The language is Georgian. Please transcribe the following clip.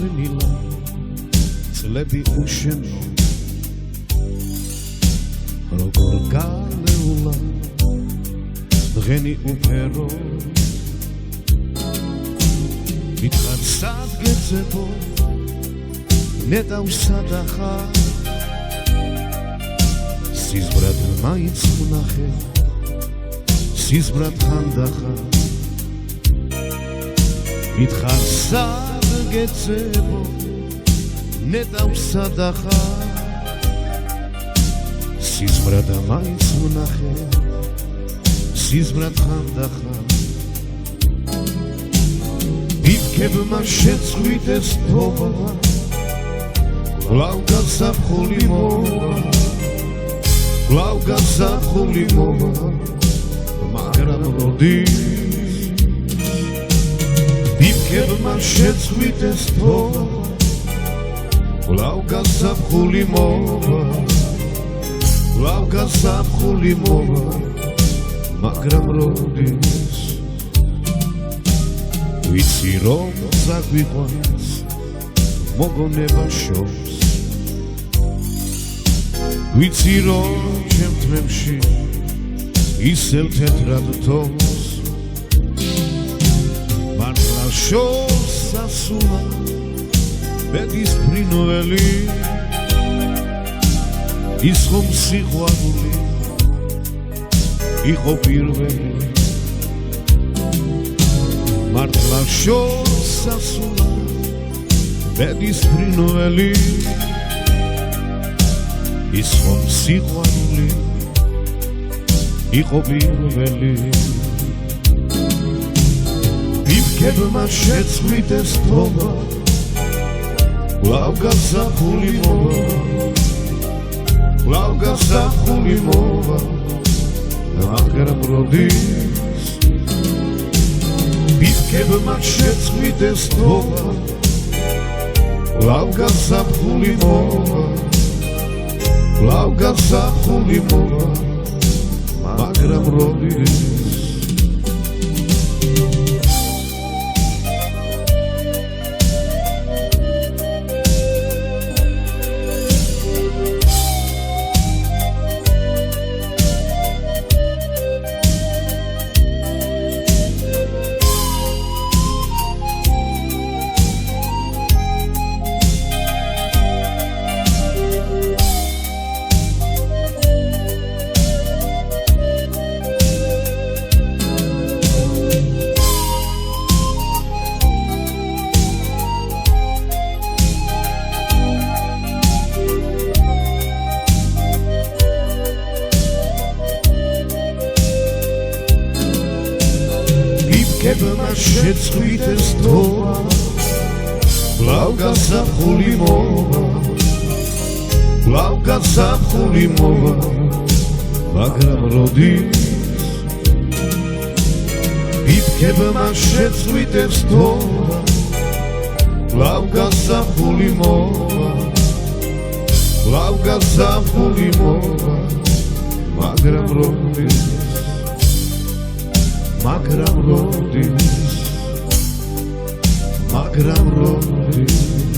გაშენილა წლები უშენო როგორ განეულა დღენი უფერო მითხარ სად გეძებო ნეტავსადახა სიზბრად მაინც ვნახე სიზბრად ხანდახა მითხარ სად გეძებო ნეტავსადახა სიზბრად მაინც ვნახე სიზბრად ხანდახა ბიბკებმა შეწყვიტეს თომა კვლავ გასაფხული მოვა კვლავ გასაფხული მოვა მაგრამ როდის ბიბკებმა შეწყვიტეს თომა კვლავ გასაფხული მოვა კვლავ გასაფხული მოვა მაგრამ როდის ვიცი რომ საგვიყვანს მოგონება შორს ვიცი რომ ჩემ თმებში ისევ თეთრად თოვს მართლა შორს ასულა ბედის ფრინველი ის ხომ სიყვარული იყო პირველი მართლა შორს ასულა ბედის ფრინველი ის ხომ სიყვარული იყო პირველი ბიბკებმა შეწყვიტეს თომა კვლავ გასაფხული მოვა კვლავ გასაფხული მოვა მაგრამ როდის ბიბკებმა შეწყვიტეს თომა კვლავ გასაფხული მოვა კვლავ გასაფხული მოვა მაგრამ როდის ბიბკებმა შეწყვიტეს თომა კვლავ გასაფხული მოვა კვლავ გასაფხული მოვა მაგრამ როდის ბიბკებმა შეწყვიტეს თომა კვლავ გასაფხული მოვა კვლავ გასაფხული მოვა მაგრამ როდის მაგრამ როდის მაგრამ როდის